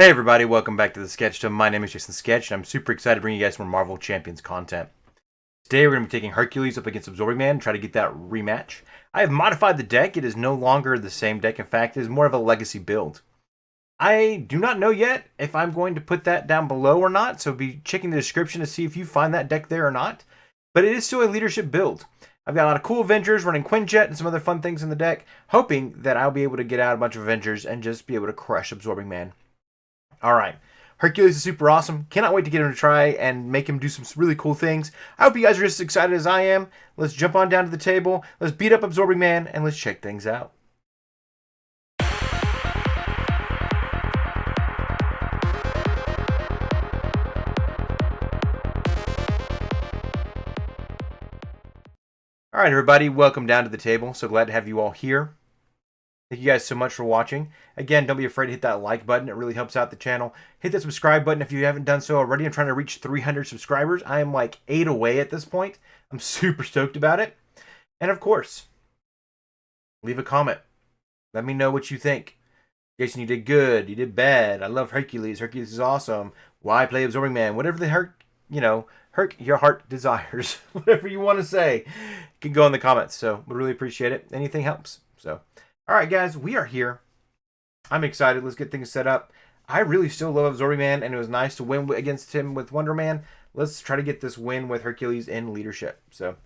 Hey everybody, welcome back to the Sketch Show. My name is Jason Sketch, and I'm super excited to bring you guys more Marvel Champions content. Today we're going to be taking Hercules up against Absorbing Man and try to get that rematch. I have modified the deck. It is no longer the same deck. In fact, it is more of a legacy build. I do not know yet if I'm going to put that down below or not, so be checking the description to see if you find that deck there or not. But it is still a leadership build. I've got a lot of cool Avengers running Quinjet and some other fun things in the deck, hoping that I'll be able to get out a bunch of Avengers and just be able to crush Absorbing Man. All right. Hercules is super awesome. Cannot wait to get him to try and make him do some really cool things. I hope you guys are just as excited as I am. Let's jump on down to the table. Let's beat up Absorbing Man and let's check things out. All right, everybody. Welcome down to the table. So glad to have you all here. Thank you guys so much for watching. Again, don't be afraid to hit that like button. It really helps out the channel. Hit that subscribe button if you haven't done so already. I'm trying to reach 300 subscribers. I am like 8 away at this point. I'm super stoked about it. And of course, leave a comment. Let me know what you think. Jason, you did good. You did bad. I love Hercules. Hercules is awesome. Why play Absorbing Man? Whatever the your heart desires. Whatever you want to say, you can go in the comments. So we really appreciate it. Anything helps. So. All right, guys, we are here. I'm excited. Let's get things set up. I really still love Absorbing Man, and it was nice to win against him with Wonder Man. Let's try to get this win with Hercules in leadership. So,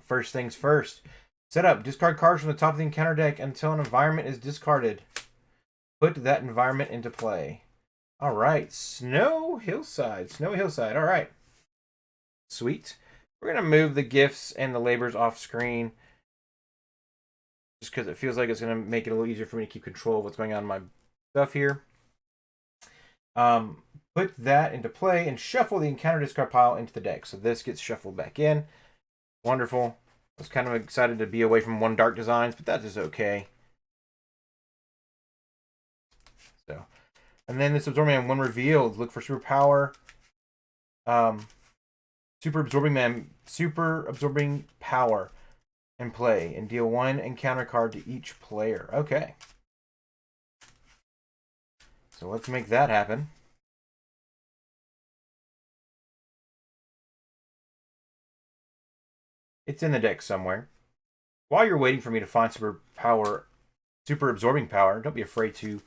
first things first. Set up. Discard cards from the top of the encounter deck until an environment is discarded. Put that environment into play. All right. Snowy Hillside. All right. Sweet. We're going to move the gifts and the labors off screen, just because it feels like it's going to make it a little easier for me to keep control of what's going on in my stuff here. Put that into play and shuffle the encounter discard pile into the deck. So this gets shuffled back in. Wonderful. I was kind of excited to be away from One Dark Designs, but that is okay. So, and then this Absorbing Man, when revealed, look for superpower. Super Absorbing Power. And play and deal 1 encounter card to each player. Okay. So let's make that happen. It's in the deck somewhere. While you're waiting for me to find super absorbing power, don't be afraid to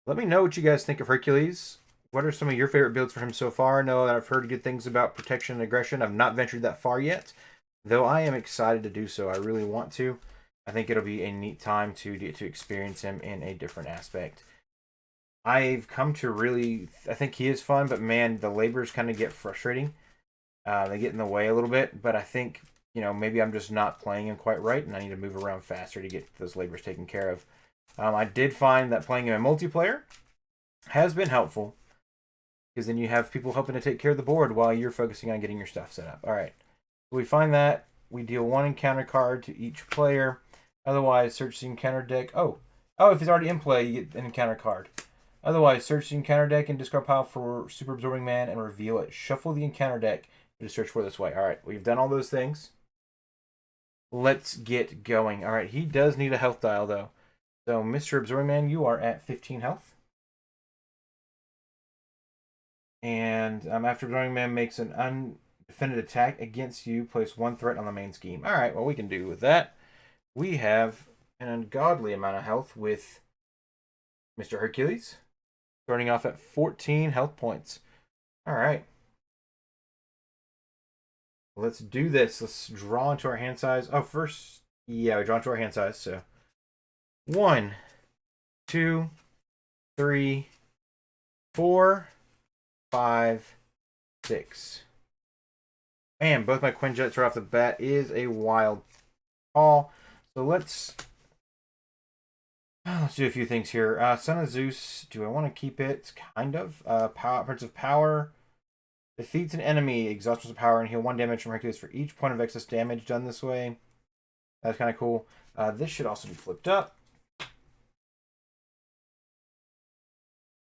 let me know what you guys think of Hercules. What are some of your favorite builds for him so far? I know that I've heard good things about protection and aggression. I've not ventured that far yet, though I am excited to do so. I really want to. I think it'll be a neat time to get to experience him in a different aspect. I've come to really, I think he is fun, but man, the labors kind of get frustrating. They get in the way a little bit, but I think, maybe I'm just not playing him quite right, and I need to move around faster to get those labors taken care of. I did find that playing him in multiplayer has been helpful, because then you have people helping to take care of the board while you're focusing on getting your stuff set up. All right. So we find that we deal 1 encounter card to each player. Otherwise, search the encounter deck. Oh, if it's already in play, you get an encounter card. Otherwise, search the encounter deck and discard pile for Super Absorbing Man and reveal it. Shuffle the encounter deck to search for this way. All right, we've done all those things. Let's get going. All right, he does need a health dial, though. So, Mr. Absorbing Man, you are at 15 health. And after Absorbing Man makes an undefended attack against you, place 1 threat on the main scheme. All right, well, we can do with that. We have an ungodly amount of health with Mr. Hercules, starting off at 14 health points. All right. Let's do this. Let's draw into our hand size. Oh, first, yeah, we draw into our hand size. So 1, 2, 3, 4, 5, 6. Man, both my Quinjets right off the bat is a wild call. So let's do a few things here. Son of Zeus, do I want to keep it? Kind of. Prince of Power. Defeats an enemy, exhausts of power, and heal 1 damage from Hercules for each point of excess damage done this way. That's kind of cool. This should also be flipped up.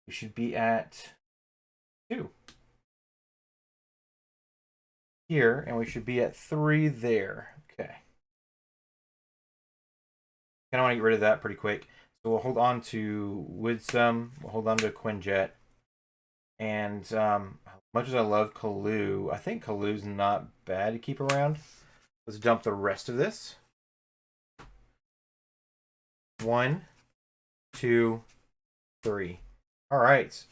We should be at 2 here, and we should be at 3 there. Okay. Kind of want to get rid of that pretty quick. So we'll hold on to Wisdom. We'll hold on to Quinjet. And much as I love Kalu, I think Kalu's not bad to keep around. Let's dump the rest of this. 1, 2, 3. All right.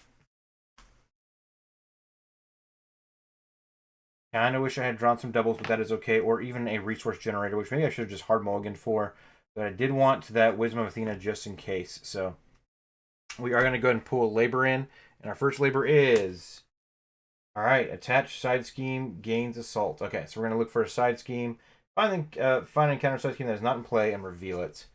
Kind of wish I had drawn some doubles, but that is okay. Or even a resource generator, which maybe I should have just hard mulliganed for. But I did want that Wisdom of Athena just in case. So we are going to go ahead and pull a labor in. And our first labor is... All right, attach side scheme, gains assault. Okay, so we're going to look for a side scheme. Find an encounter side scheme that is not in play and reveal it.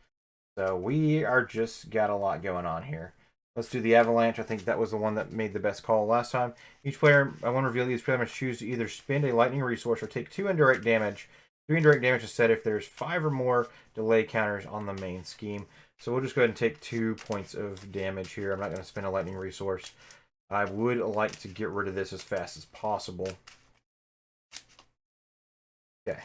So we are just got a lot going on here. Let's do the Avalanche. I think that was the one that made the best call last time. Each player, I want to reveal these players must choose to either spend a lightning resource or take 2 indirect damage. 3 indirect damage is set if there's 5 or more delay counters on the main scheme. So we'll just go ahead and take 2 points of damage here. I'm not going to spend a lightning resource. I would like to get rid of this as fast as possible. Okay.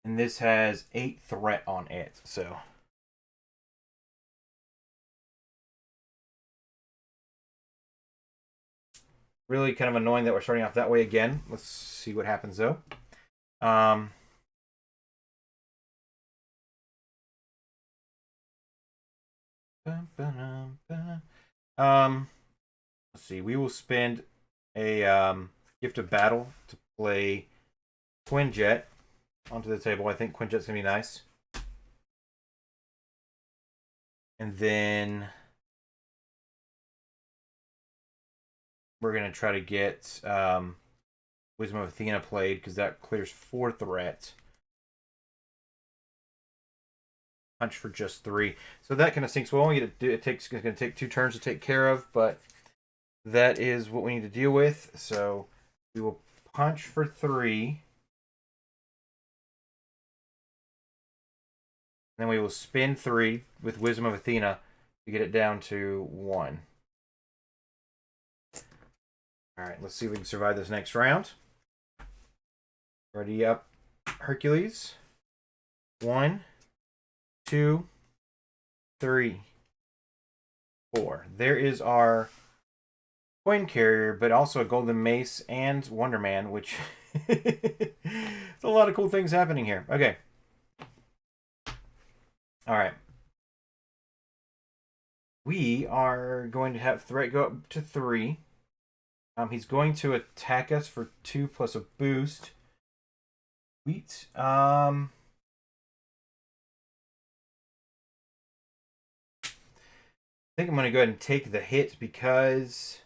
And this has 8 threat on it, so... Really kind of annoying that we're starting off that way again. Let's see what happens, though. Let's see. We will spend a gift of battle to play Quinjet onto the table. I think Quinjet's going to be nice. And then... we're going to try to get Wisdom of Athena played because that clears 4 threats. Punch for just 3. So that kind of sinks. We'll only get to do, it's going to take 2 turns to take care of, but that is what we need to deal with. So we will punch for 3. Then we will spin 3 with Wisdom of Athena to get it down to 1. All right, let's see if we can survive this next round. Ready up, Hercules. 1, 2, 3, 4. There is our coin carrier, but also a golden mace and Wonder Man, which it's a lot of cool things happening here. Okay. All right. We are going to have threat go up to 3. He's going to attack us for 2 plus a boost. Sweet. I think I'm going to go ahead and take the hit because...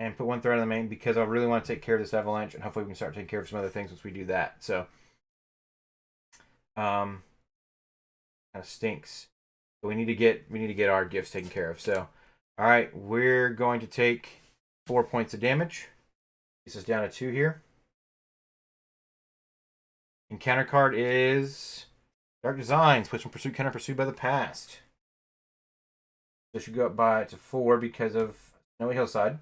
and put 1 threat on the main because I really want to take care of this Avalanche, and hopefully we can start taking care of some other things once we do that. So, kind of stinks. But we need to get our gifts taken care of. So, all right, we're going to take 4 points of damage. This is down to 2 here. Encounter card is Dark Designs. Switch from Pursuit counter pursued by the past. This should go up to 4 because of Snowy Hillside.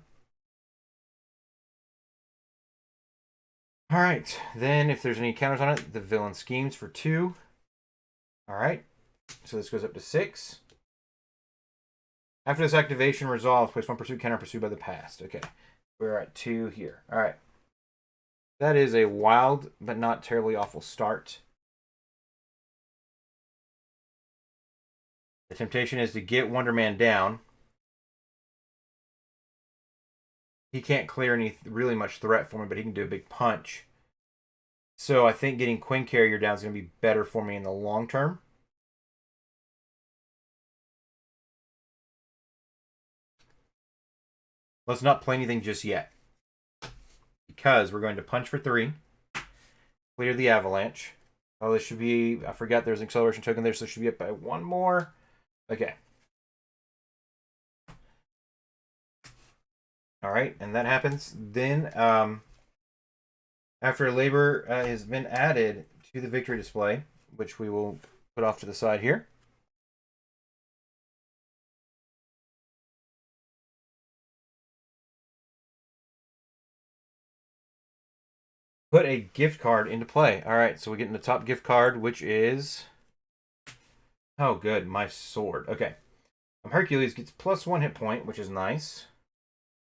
All right, then if there's any counters on it, the Villain Schemes for 2. All right, so this goes up to 6. After this activation resolves, place 1 pursuit counter pursued by the past. Okay, we're at 2 here. All right. That is a wild but not terribly awful start. The temptation is to get Wonder Man down. He can't clear any really much threat for me, but he can do a big punch. So I think getting Queen Carrier down is going to be better for me in the long term. Let's not play anything just yet. Because we're going to punch for 3. Clear the Avalanche. Oh, this should be... I forgot there's an acceleration token there, so it should be up by 1 more. Okay. All right, and that happens. Then, after labor has been added to the victory display, which we will put off to the side here. put a gift card into play. All right, so we get in the top gift card, which is... Oh, good, my sword. Okay. Hercules gets +1 hit point, which is nice.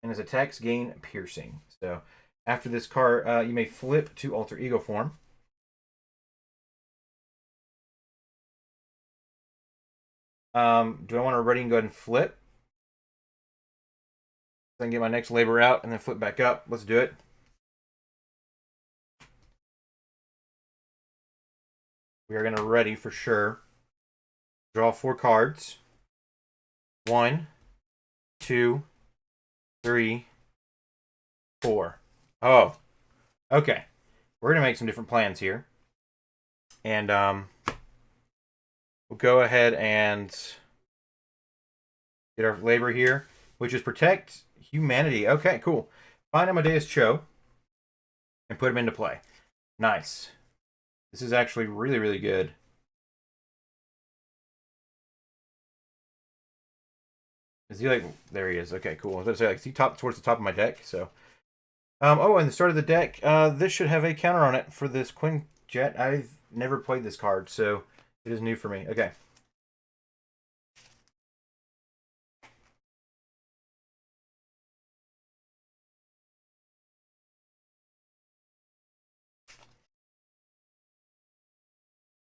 And his attacks gain piercing. So after this card, you may flip to alter ego form. Do I want to ready and go ahead and flip? So I can get my next labor out and then flip back up. Let's do it. We are going to ready for sure. Draw 4 cards. 1, 2, 3, 4. Oh, okay. We're going to make some different plans here. And we'll go ahead and get our labor here, which is protect humanity. Okay, cool. Find Amadeus Cho and put him into play. Nice. This is actually really, really good. Is he like... There he is. Okay, cool. I was going to say, like, is he towards the top of my deck? So, oh, and the start of the deck, this should have a counter on it for this Quinjet. I've never played this card, so it is new for me. Okay.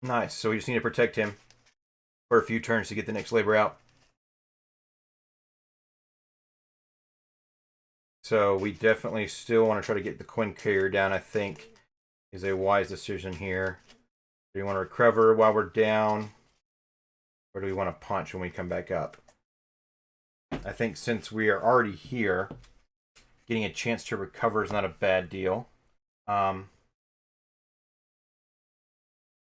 Nice. So we just need to protect him for a few turns to get the next labor out. So we definitely still want to try to get the Quinn carrier down, I think, is a wise decision here. Do we want to recover while we're down? Or do we want to punch when we come back up? I think since we are already here, getting a chance to recover is not a bad deal. Let's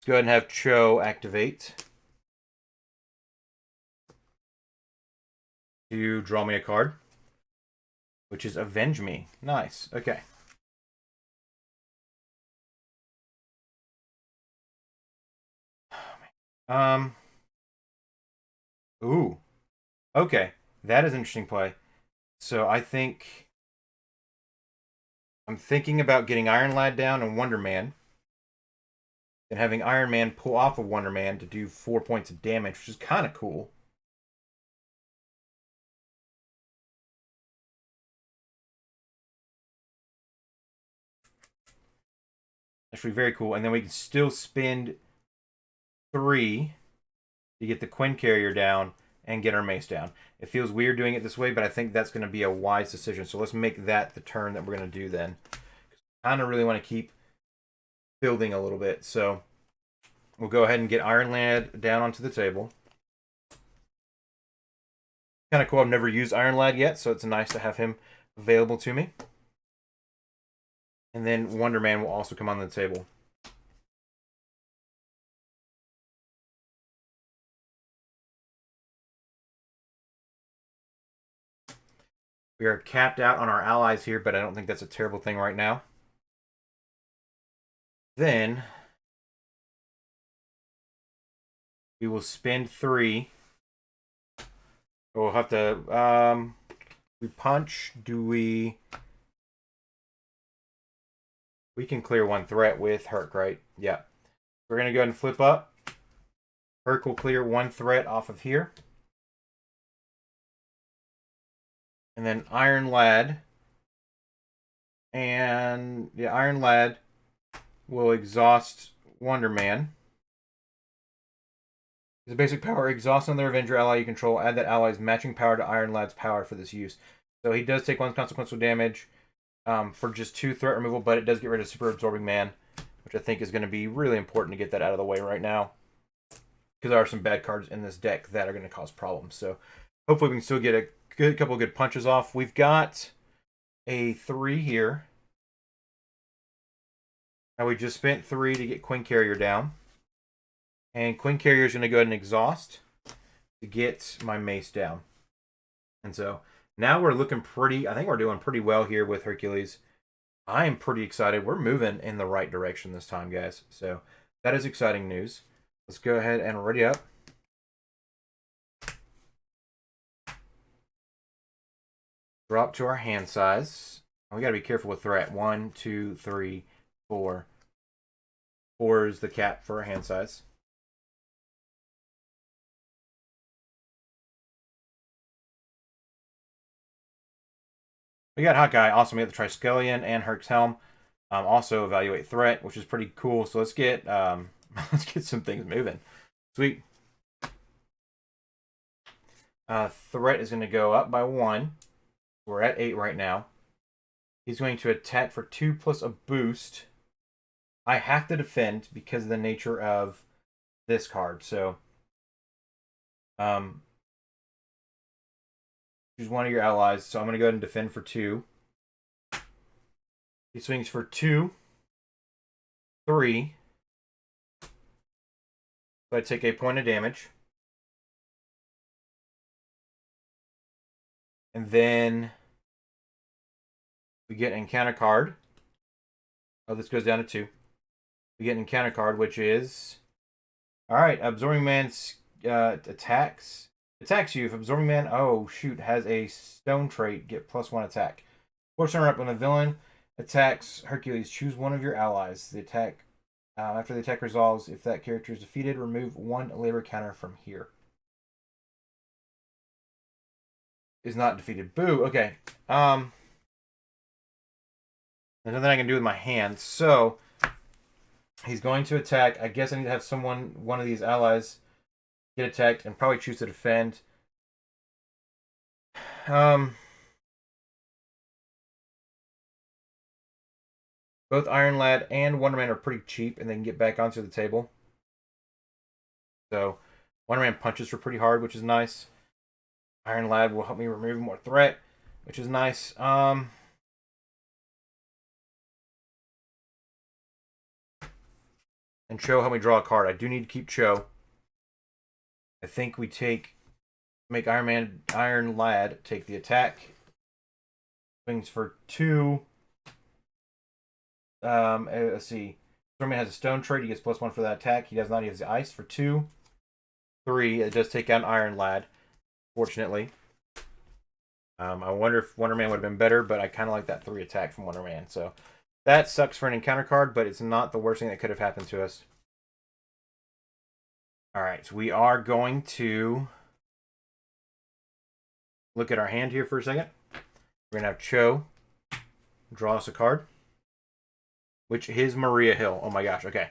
go ahead and have Cho activate to draw me a card, which is Avenge Me. Nice. Okay. Ooh. Okay. That is an interesting play. So I think I'm thinking about getting Iron Lad down and Wonder Man, and having Iron Man pull off of Wonder Man to do 4 points of damage, which is kind of cool. Actually, very cool. And then we can still spend 3 to get the Quinn carrier down and get our mace down. It feels weird doing it this way, but I think that's going to be a wise decision. So let's make that the turn that we're going to do then. I kind of really want to keep building a little bit. So we'll go ahead and get Iron Lad down onto the table. Kind of cool. I've never used Iron Lad yet, so it's nice to have him available to me. And then Wonder Man will also come on the table. We are capped out on our allies here, but I don't think that's a terrible thing right now. Then we will spend 3. We'll have to... we punch. Do we... We can clear 1 threat with Herc, right? Yeah. We're going to go ahead and flip up. Herc will clear 1 threat off of here. And then Iron Lad. And the Iron Lad will exhaust Wonder Man. His basic power, exhaust another Avenger ally you control. Add that ally's matching power to Iron Lad's power for this use. So he does take 1 consequential damage for just 2 threat removal, but it does get rid of Super Absorbing Man, which I think is going to be really important to get that out of the way right now, because there are some bad cards in this deck that are going to cause problems. So hopefully we can still get a couple of good punches off. We've got a 3 here. Now we just spent 3 to get Quinn Carrier down. And Quinn Carrier is going to go ahead and exhaust to get my mace down. And so now we're looking pretty... I think we're doing pretty well here with Hercules. I am pretty excited. We're moving in the right direction this time, guys. So that is exciting news. Let's go ahead and ready up. Drop to our hand size. We got to be careful with threat. 1, 2, 3, 4. 4 is the cap for a hand size. We got Hawkeye. Awesome. We got the Triskelion and Herc's Helm. Also evaluate threat, which is pretty cool. So let's get let's get some things moving. Sweet. Threat is going to go up by 1. We're at 8 right now. He's going to attack for 2 plus a boost. I have to defend because of the nature of this card. So, choose one of your allies. So I'm going to go ahead and defend for 2. He swings for 2, 3. So I take a point of damage. And then we get an encounter card. Oh, this goes down to 2. We get an encounter card, which is... Alright, Absorbing Man's attacks you. If Absorbing Man, oh shoot, has a stone trait, get +1 attack. Fortune up when a villain attacks Hercules, choose one of your allies. The attack, after the attack resolves, if that character is defeated, remove 1 labor counter from here. Is not defeated. Boo. Okay. There's nothing I can do with my hands. So he's going to attack. I guess I need to have one of these allies get attacked and probably choose to defend. Both Iron Lad and Wonder Man are pretty cheap, and they can get back onto the table. So Wonder Man punches for pretty hard, which is nice. Iron Lad will help me remove more threat, which is nice. And Cho help me draw a card. I do need to keep Cho. I think we make Iron Lad take the attack. Swings for 2. Let's see. Stormman has a stone trait. He gets +1 for that attack. He does not. He has the ice for 2. 3. It does take out Iron Lad, fortunately. I wonder if Wonder Man would have been better, but I kind of like that 3 attack from Wonder Man. So that sucks for an encounter card, but it's not the worst thing that could have happened to us. Alright, so we are going to look at our hand here for a second. We're going to have Cho draw us a card, which is Maria Hill. Oh my gosh, okay.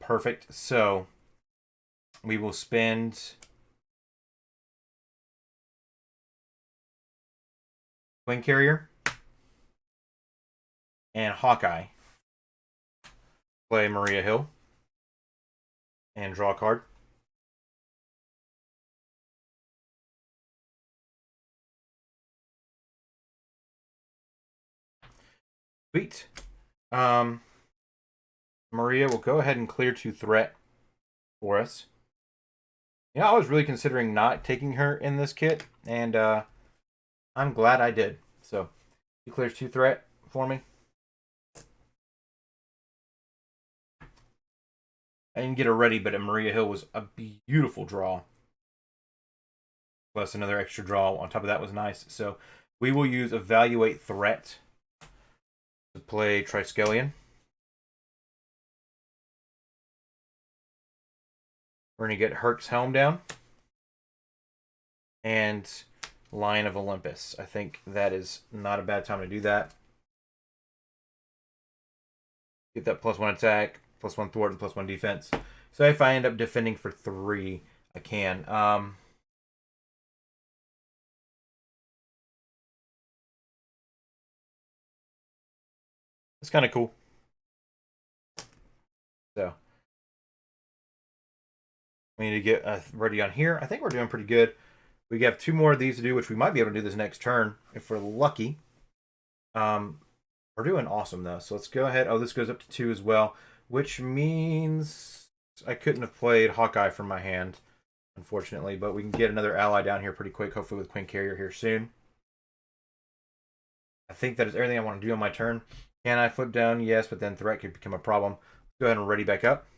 Perfect. So we will spend Wing Carrier and Hawkeye. Play Maria Hill and draw a card. Sweet. Maria will go ahead and clear 2 threat for us. You know, I was really considering not taking her in this kit, and I'm glad I did. So, he clears 2 threat for me. I didn't get her ready, but Maria Hill was a beautiful draw. Plus another extra draw on top of that was nice. So, we will use Evaluate Threat to play Triskelion. We're going to get Herc's Helm down. And Lion of Olympus. I think that is not a bad time to do that. Get that +1 attack, +1 thwart, and +1 defense. So if I end up defending for 3, I can. It's kind of cool. So we need to get ready on here. I think we're doing pretty good. We have 2 more of these to do, which we might be able to do this next turn if we're lucky. We're doing awesome though. So let's go ahead. Oh, this goes up to 2 as well, which means I couldn't have played Hawkeye from my hand, unfortunately, but we can get another ally down here pretty quick, hopefully with Queen Carrier here soon. I think that is everything I want to do on my turn. Can I flip down? Yes, but then threat could become a problem. Let's go ahead and ready back up.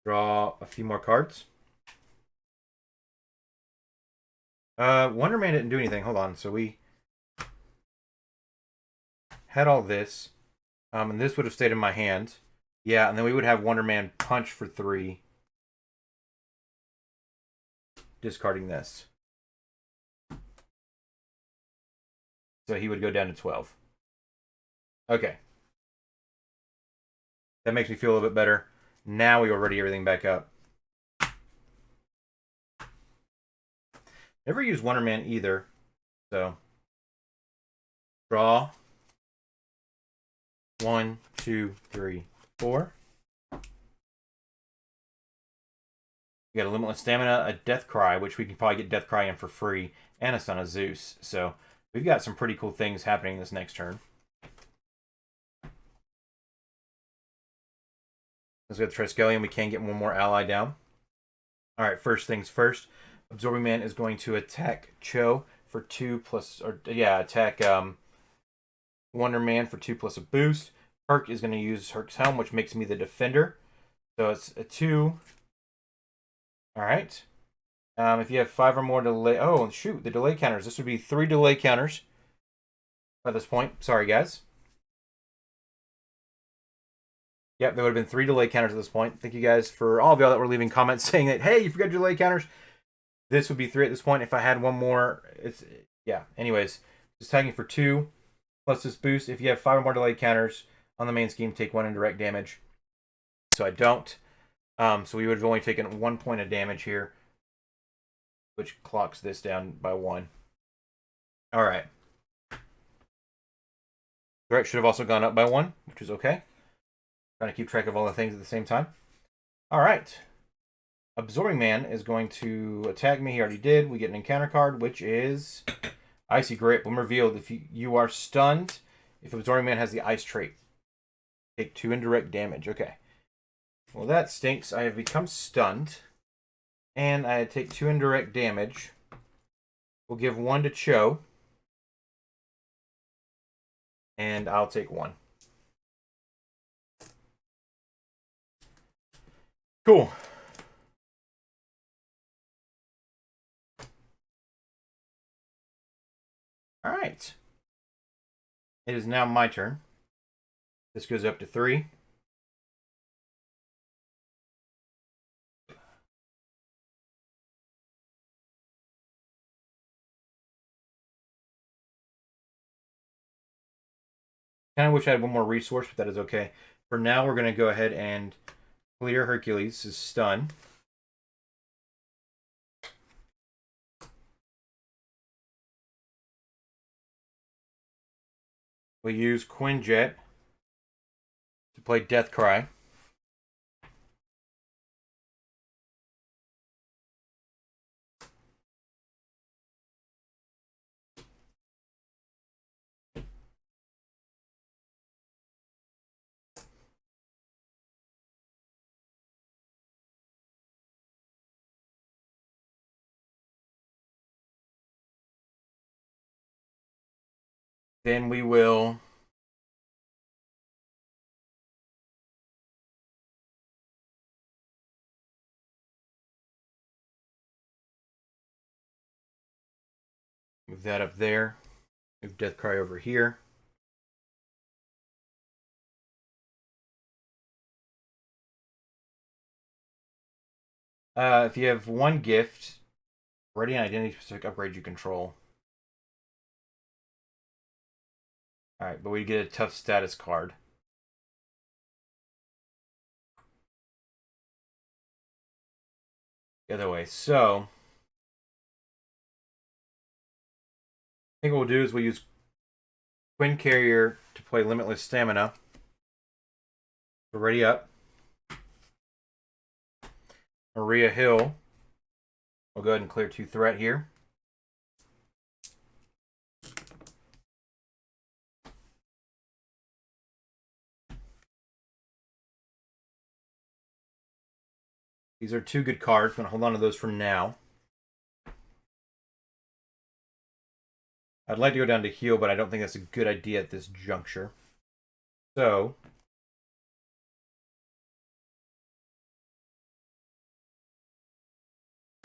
Draw a few more cards. Wonder Man didn't do anything. Hold on. So we had all this, and this would have stayed in my hand. Yeah, and then we would have Wonder Man punch for 3, discarding this. So he would go down to 12. Okay. That makes me feel a little bit better. Now we will ready everything back up. Never used Wonder Man either. So, draw. 1, 2, 3, 4. We got a Limitless Stamina, a Death Cry, which we can probably get Death Cry in for free, and a Son of Zeus. So, we've got some pretty cool things happening this next turn. Let's go with Triskelion. We can get one more ally down. Alright, first things first. Absorbing Man is going to attack Cho for 2 plus... Or, yeah, attack Wonder Man for 2 plus a boost. Herc is going to use Herc's Helm, which makes me the defender. So it's a 2. Alright. If you have 5 or more delay... Oh, shoot, the delay counters. This would be 3 delay counters at this point. Sorry, guys. Yep, there would have been 3 delay counters at this point. Thank you guys for all of y'all that were leaving comments saying that, hey, you forgot your delay counters. This would be 3 at this point. If I had one more, it's... Yeah, anyways. Just tagging for 2 plus this boost. If you have 5 or more delay counters on the main scheme, take 1 indirect damage. So I don't. So we would have only taken 1 point of damage here, which clocks this down by 1. Alright. Threat should have also gone up by 1, which is okay. Trying to keep track of all the things at the same time. Alright. Absorbing Man is going to attack me. He already did. We get an encounter card, which is Icy Grip. When revealed, if you are stunned, if Absorbing Man has the Ice trait, take 2 indirect damage. Okay. Well, that stinks. I have become stunned. And I take 2 indirect damage. We'll give 1 to Cho. And I'll take 1. Cool. Alright. It is now my turn. This goes up to 3. Kind of wish I had one more resource, but that is okay. For now, we're going to go ahead and clear Hercules' stun. We use Quinjet to play Death Cry. Then we will move that up there. Move Death Cry over here. If you have 1 gift, ready an identity specific upgrade you control. Alright, but we get a tough status card. The other way. So, I think what we'll do is we'll use Quinn Carrier to play Limitless Stamina. We're ready up. Maria Hill. We'll go ahead and clear 2 threat here. These are 2 good cards. I'm going to hold on to those for now. I'd like to go down to heal, but I don't think that's a good idea at this juncture. So,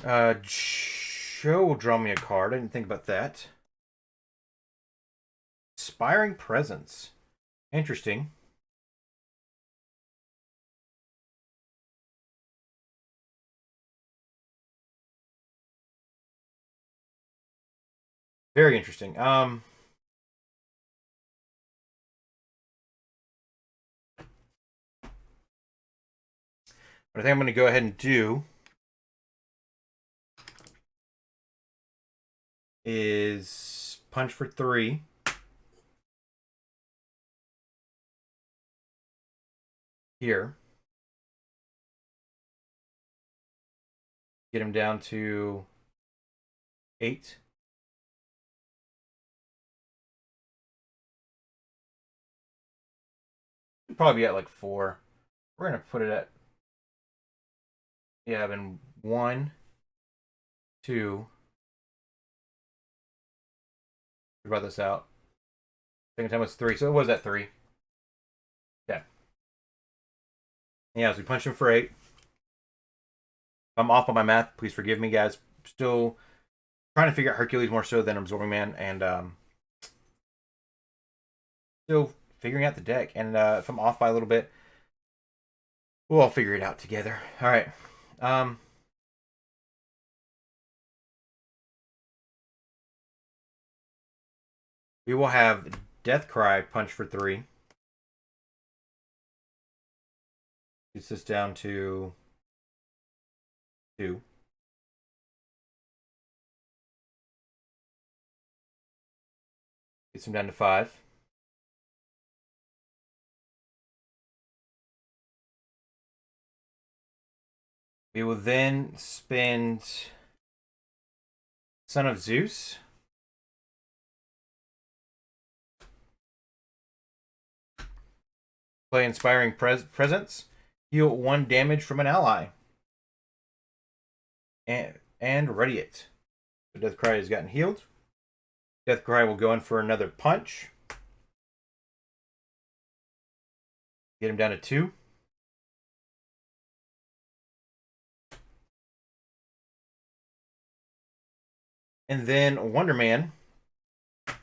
Joe will draw me a card. I didn't think about that. Inspiring Presence. Interesting. Very interesting. What I think I'm going to go ahead and do is punch for 3. Here. Get him down to 8. Probably be at like 4. We're going to put it at, yeah, then 1, 2. We brought this out. Second time was 3, so it was at 3. Yeah. Yeah, so we punched him for 8. If I'm off on my math, please forgive me, guys. Still trying to figure out Hercules more so than Absorbing Man, and still figuring out the deck. And if I'm off by a little bit, we'll all figure it out together. All right. We will have Death Cry punch for 3. Gets this down to 2. Gets him down to 5. We will then spend Son of Zeus. Play Inspiring Presence. Heal 1 damage from an ally. And ready it. So Death Cry has gotten healed. Death Cry will go in for another punch. Get him down to 2. And then Wonder Man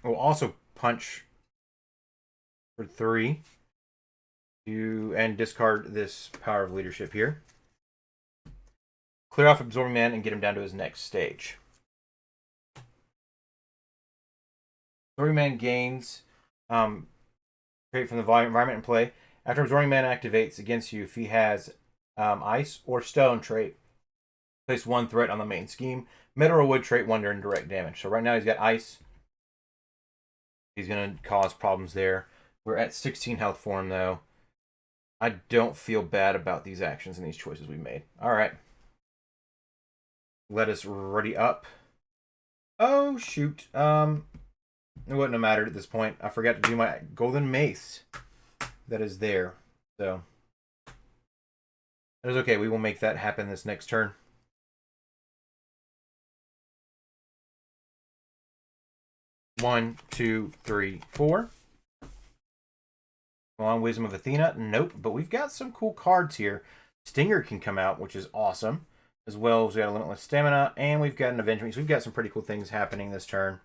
will also punch for 3. And discard this Power of Leadership here. Clear off Absorbing Man and get him down to his next stage. Absorbing Man gains create from the environment in play. After Absorbing Man activates against you, if he has Ice or Stone trait, place 1 threat on the main scheme. Metal or Wood trait 1 during direct damage. So right now he's got Ice. He's going to cause problems there. We're at 16 health for him, though. I don't feel bad about these actions and these choices we made. All right. Let us ready up. Oh, shoot. It wouldn't have mattered at this point. I forgot to do my golden mace that is there. So, that is okay. We will make that happen this next turn. One, 2, 3, 4. Long Wisdom of Athena. Nope. But we've got some cool cards here. Stinger can come out, which is awesome. As well as we got a Limitless Stamina. And we've got an Avengement. So we've got some pretty cool things happening this turn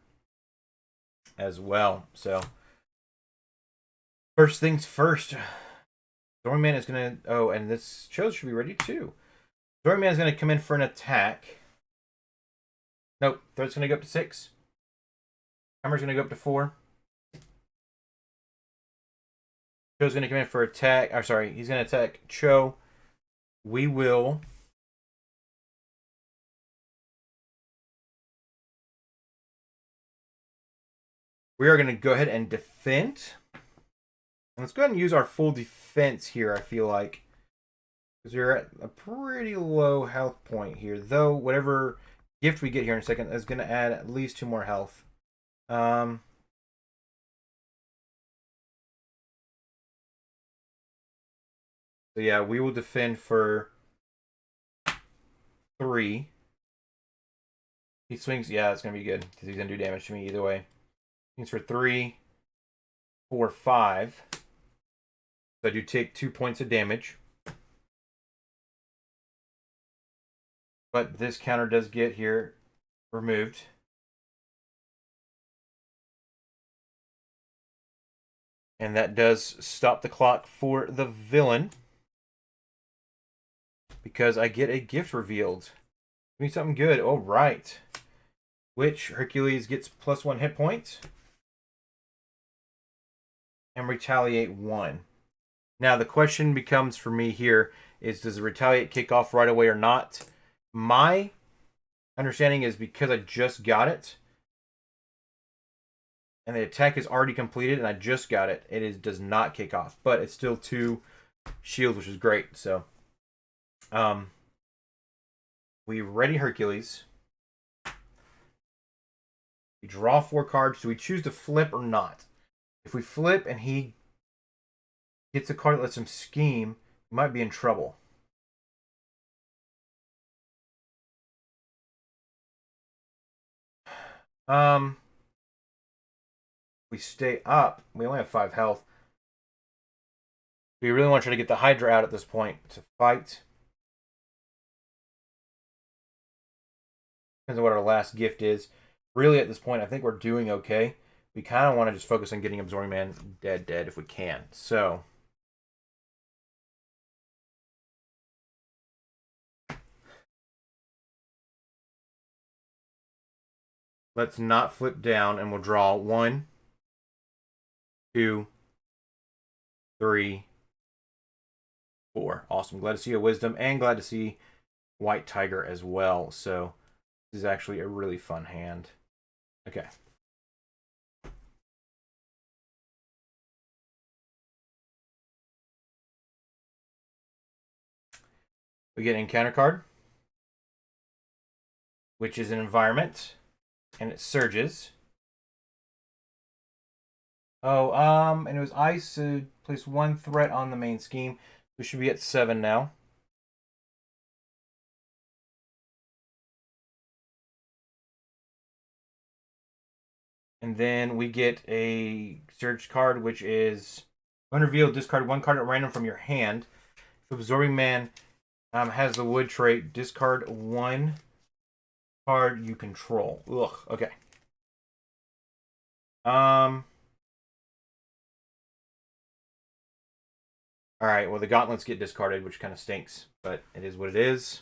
as well. So, first things first. Absorbing Man is going to... Oh, and this show should be ready too. Absorbing Man is going to come in for an attack. Nope. Threat's going to go up to 6. Hammer's going to go up to 4. Cho's going to come in for attack. Or sorry, he's going to attack Cho. We will... We are going to go ahead and defend. Let's go ahead and use our full defense here, I feel like. Because we're at a pretty low health point here. Though, whatever gift we get here in a second is going to add at least 2 more health. So yeah, we will defend for 3. He swings. Yeah, it's going to be good. Because he's going to do damage to me either way. Swings for 3, 4, 5. So I do take 2 points of damage. But this counter does get here removed. And that does stop the clock for the villain. Because I get a gift revealed. Give me something good. All right. Which Hercules gets +1 hit points. And retaliate 1. Now the question becomes for me here is, does the retaliate kick off right away or not? My understanding is because I just got it, and the attack is already completed, and I just got it, does not kick off. But it's still 2 shields, which is great. So, we ready Hercules. We draw 4 cards. Do we choose to flip or not? If we flip and he gets a card that lets him scheme, we might be in trouble. We stay up. We only have 5 health. We really want to try to get the Hydra out at this point to fight. Depends on what our last gift is. Really, at this point, I think we're doing okay. We kind of want to just focus on getting Absorbing Man dead if we can. So, let's not flip down, and we'll draw 1, 2, 3, 4. Awesome. Glad to see a Wisdom, and glad to see White Tiger as well. So, this is actually a really fun hand. Okay. We get an encounter card, which is an environment, and it surges. Oh, and it was ice, so place 1 threat on the main scheme. We should be at 7 now. And then we get a surge card, which is when revealed, discard 1 card at random from your hand. If Absorbing Man has the wood trait, discard 1 card you control. Ugh, okay. Alright, well, the gauntlets get discarded, which kind of stinks, but it is what it is.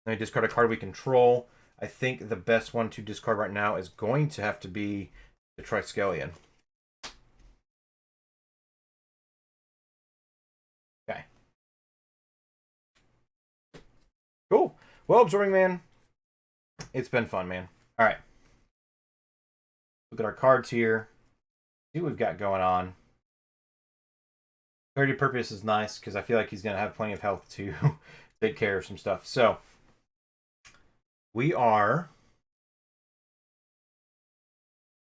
Then we discard a card we control. I think the best one to discard right now is going to have to be the Triskelion. Okay. Cool. Well, Absorbing Man, it's been fun, man. All right. Look at our cards here. See what we've got going on. Clarity of Purpose is nice because I feel like he's going to have plenty of health to take care of some stuff. So, we are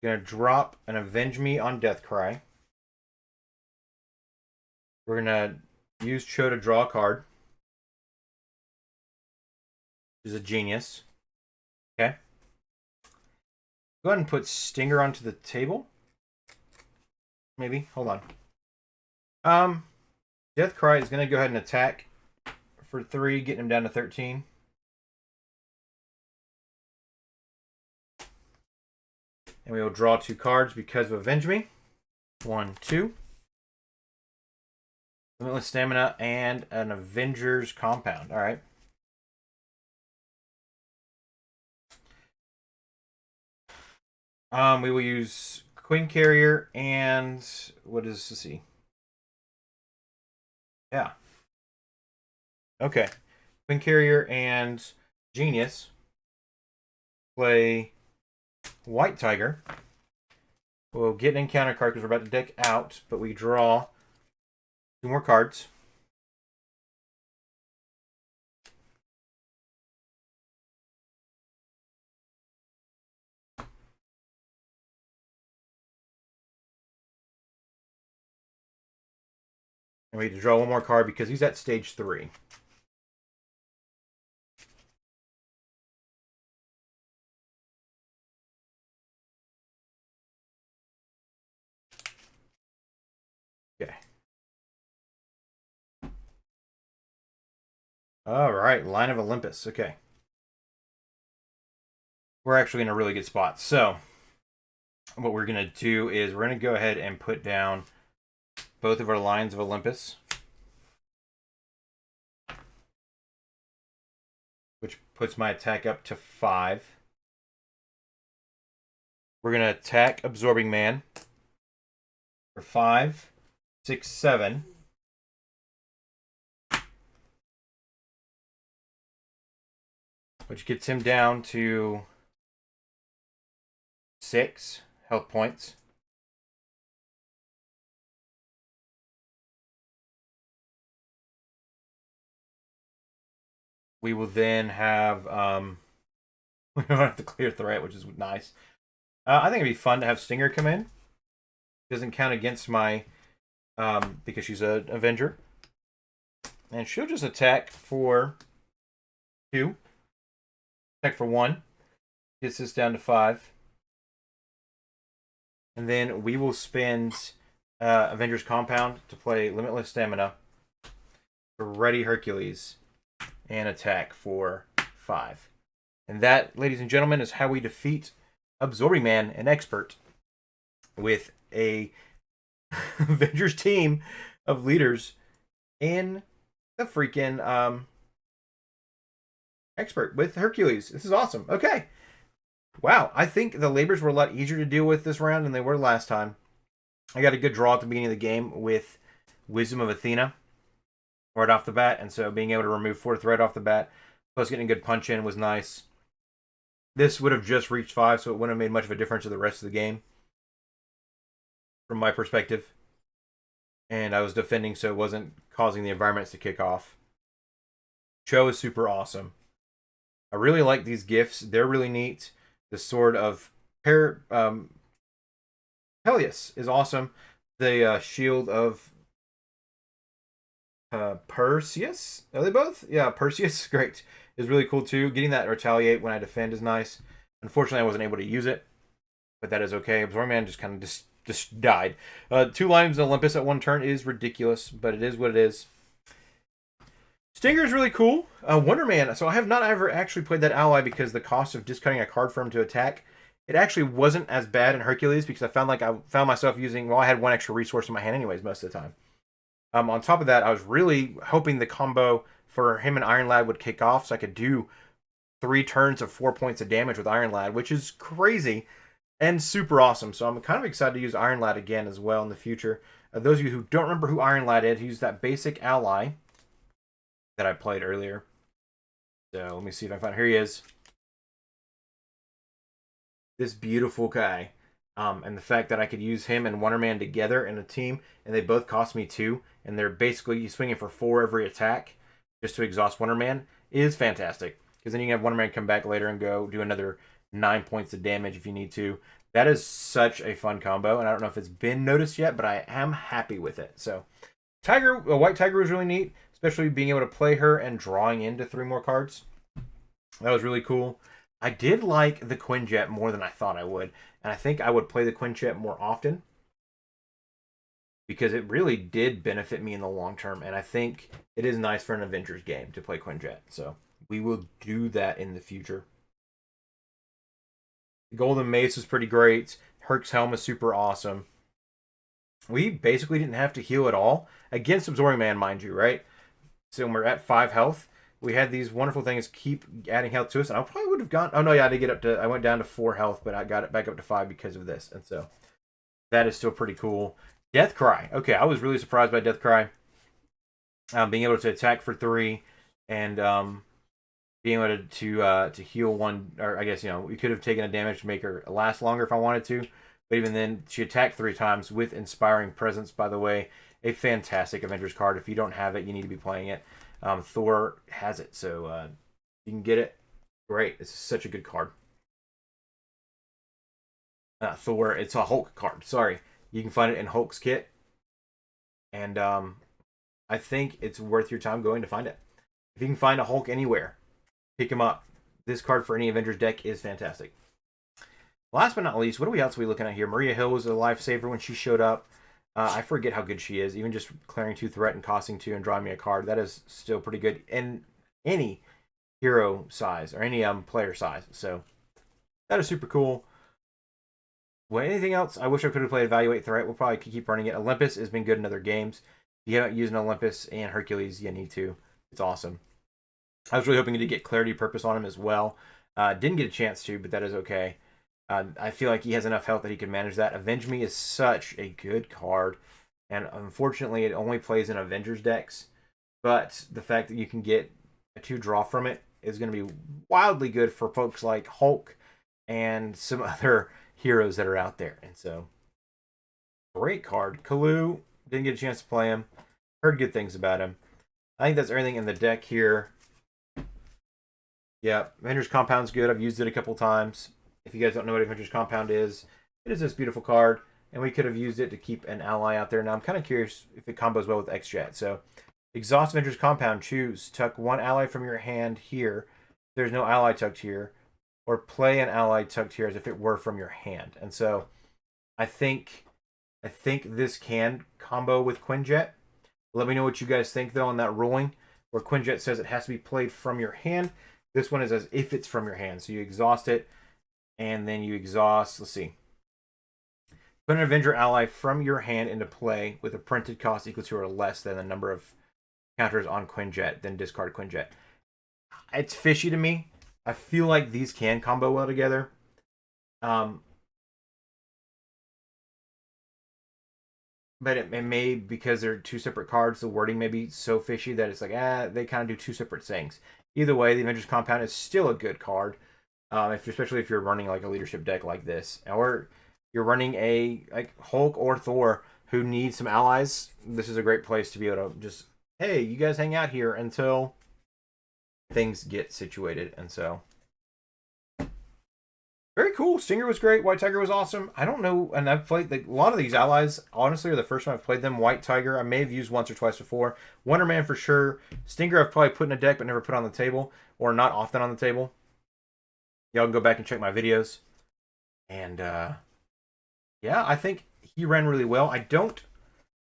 going to drop an Avenge Me on Deathcry. We're going to use Cho to draw a card. Which is a genius. Okay. Go ahead and put Stinger onto the table. Maybe. Hold on. Deathcry is going to go ahead and attack for 3, getting him down to 13. And we will draw 2 cards because of Avenge Me. 1, 2. Limitless Stamina and an Avengers Compound. All right. We will use Queen Carrier and what is, let's see. Yeah. Okay. Queen Carrier and Genius. Play White Tiger. We'll get an encounter card because we're about to deck out, but we draw 2 more cards. And we need to draw 1 more card because he's at stage 3. Okay. All right, Line of Olympus. Okay. We're actually in a really good spot. So, what we're going to do is we're going to go ahead and put down both of our Lions of Olympus, which puts my attack up to 5. We're going to attack Absorbing Man for 5, 6, 7. Which gets him down to 6 health points. We will then have, we don't have to clear threat, which is nice. I think it'd be fun to have Stinger come in. Doesn't count against my, because she's an Avenger. And she'll just attack for 2. Attack for 1. Gets this down to 5. And then we will spend Avengers Compound to play Limitless Stamina for Ready Hercules and attack for 5. And that, ladies and gentlemen, is how we defeat Absorbing Man, an expert, with a Avengers team of leaders in the freaking expert with Hercules. This is awesome. Okay. Wow. I think the labors were a lot easier to deal with this round than they were last time. I got a good draw at the beginning of the game with Wisdom of Athena right off the bat, and so being able to remove 4th right off the bat, plus getting a good punch in was nice. This would have just reached 5, so it wouldn't have made much of a difference to the rest of the game, from my perspective. And I was defending, so it wasn't causing the environments to kick off. Cho is super awesome. I really like these gifts. They're really neat. The Sword of Peleus is awesome. The Shield of Perseus? Are they both? Yeah, Perseus. Great. Is really cool too. Getting that Retaliate when I defend is nice. Unfortunately, I wasn't able to use it, but that is okay. Absorbing Man just kind of just died. 2 Lions of Olympus at 1 turn is ridiculous, but it is what it is. Stinger is really cool. Wonder Man. So I have not ever actually played that ally because the cost of discarding a card for him to attack, it actually wasn't as bad in Hercules because I found myself using, well, I had 1 extra resource in my hand anyways most of the time. On top of that, I was really hoping the combo for him and Iron Lad would kick off so I could do 3 turns of 4 points of damage with Iron Lad, which is crazy and super awesome. So I'm kind of excited to use Iron Lad again as well in the future. Those of you who don't remember who Iron Lad is, he's that basic ally that I played earlier. So let me see if I find, here he is. This beautiful guy. And the fact that I could use him and Wonder Man together in a team, and they both cost me 2, and they're basically swinging for 4 every attack just to exhaust Wonder Man, is fantastic. Because then you can have Wonder Man come back later and go do another 9 points of damage if you need to. That is such a fun combo, and I don't know if it's been noticed yet, but I am happy with it. So, White Tiger was really neat, especially being able to play her and drawing into 3 more cards. That was really cool. I did like the Quinjet more than I thought I would. And I think I would play the Quinjet more often. Because it really did benefit me in the long term. And I think it is nice for an Avengers game to play Quinjet. So we will do that in the future. The Golden Mace is pretty great. Herc's Helm is super awesome. We basically didn't have to heal at all. Against Absorbing Man, mind you, right? So when we're at 5 health, we had these wonderful things keep adding health to us, and I probably would have gone. Oh no, yeah, I went down to 4 health, but I got it back up to 5 because of this, and so that is still pretty cool. Death Cry. Okay, I was really surprised by Death Cry. Being able to attack for 3, and being able to heal 1, or I guess we could have taken a damage to make her last longer if I wanted to, but even then, she attacked 3 times with Inspiring Presence. By the way, a fantastic Avengers card. If you don't have it, you need to be playing it. Thor has it, so you can get it. Great. It's such a good card. Thor, it's a Hulk card. Sorry. You can find it in Hulk's kit. And I think it's worth your time going to find it. If you can find a Hulk anywhere, pick him up. This card for any Avengers deck is fantastic. Last but not least, what else are we looking at here? Maria Hill was a lifesaver when she showed up. I forget how good she is. Even just clearing 2 threat and costing 2 and drawing me a card, that is still pretty good in any hero size or any player size. So that is super cool. Well, anything else? I wish I could have played Evaluate Threat. We'll probably keep running it. Olympus has been good in other games. If you haven't used an Olympus and Hercules, you need to. It's awesome. I was really hoping to get Clarity Purpose on him as well. Didn't get a chance to, but that is okay. I feel like he has enough health that he can manage that. Avenge Me is such a good card, and unfortunately, it only plays in Avengers decks. But the fact that you can get a 2 draw from it is going to be wildly good for folks like Hulk and some other heroes that are out there. And so, great card. Kalu, didn't get a chance to play him. Heard good things about him. I think that's everything in the deck here. Yeah, Avengers Compound's good. I've used it a couple times. If you guys don't know what Avengers Compound is, it is this beautiful card, and we could have used it to keep an ally out there. Now, I'm kind of curious if it combos well with X-Jet. So, exhaust Avengers Compound. Choose. Tuck one ally from your hand here. There's no ally tucked here. Or play an ally tucked here as if it were from your hand. And so, I think this can combo with Quinjet. Let me know what you guys think, though, on that ruling, where Quinjet says it has to be played from your hand. This one is as if it's from your hand. So you exhaust it, and then you exhaust, let's see. Put an Avenger ally from your hand into play with a printed cost equal to or less than the number of counters on Quinjet, then discard Quinjet. It's fishy to me. I feel like these can combo well together. But it may, because they're 2 separate cards, the wording may be so fishy that it's like, they kind of do 2 separate things. Either way, the Avengers Compound is still a good card, especially if you're running like a leadership deck like this, or you're running a like Hulk or Thor who needs some allies. This is a great place to be able to just, hey, you guys hang out here until things get situated. And so, very cool. Stinger was great. White Tiger was awesome. I don't know, and I've played a lot of these allies. Honestly, are the first time I've played them. White Tiger, I may have used once or twice before. Wonder Man for sure. Stinger, I've probably put in a deck but never put on the table, or not often on the table. Y'all can go back and check my videos. And yeah, I think he ran really well. I don't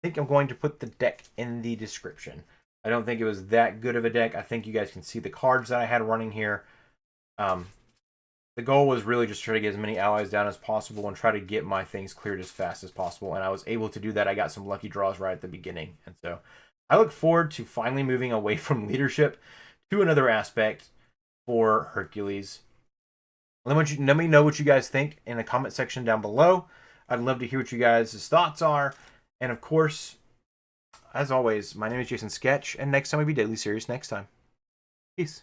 think I'm going to put the deck in the description. I don't think it was that good of a deck. I think you guys can see the cards that I had running here. The goal was really just try to get as many allies down as possible and try to get my things cleared as fast as possible. And I was able to do that. I got some lucky draws right at the beginning. And so I look forward to finally moving away from leadership to another aspect for Hercules. Let me know what you guys think in the comment section down below. I'd love to hear what you guys' thoughts are. And of course, as always, my name is Jason Sketch. And next time we'll be deadly serious next time. Peace.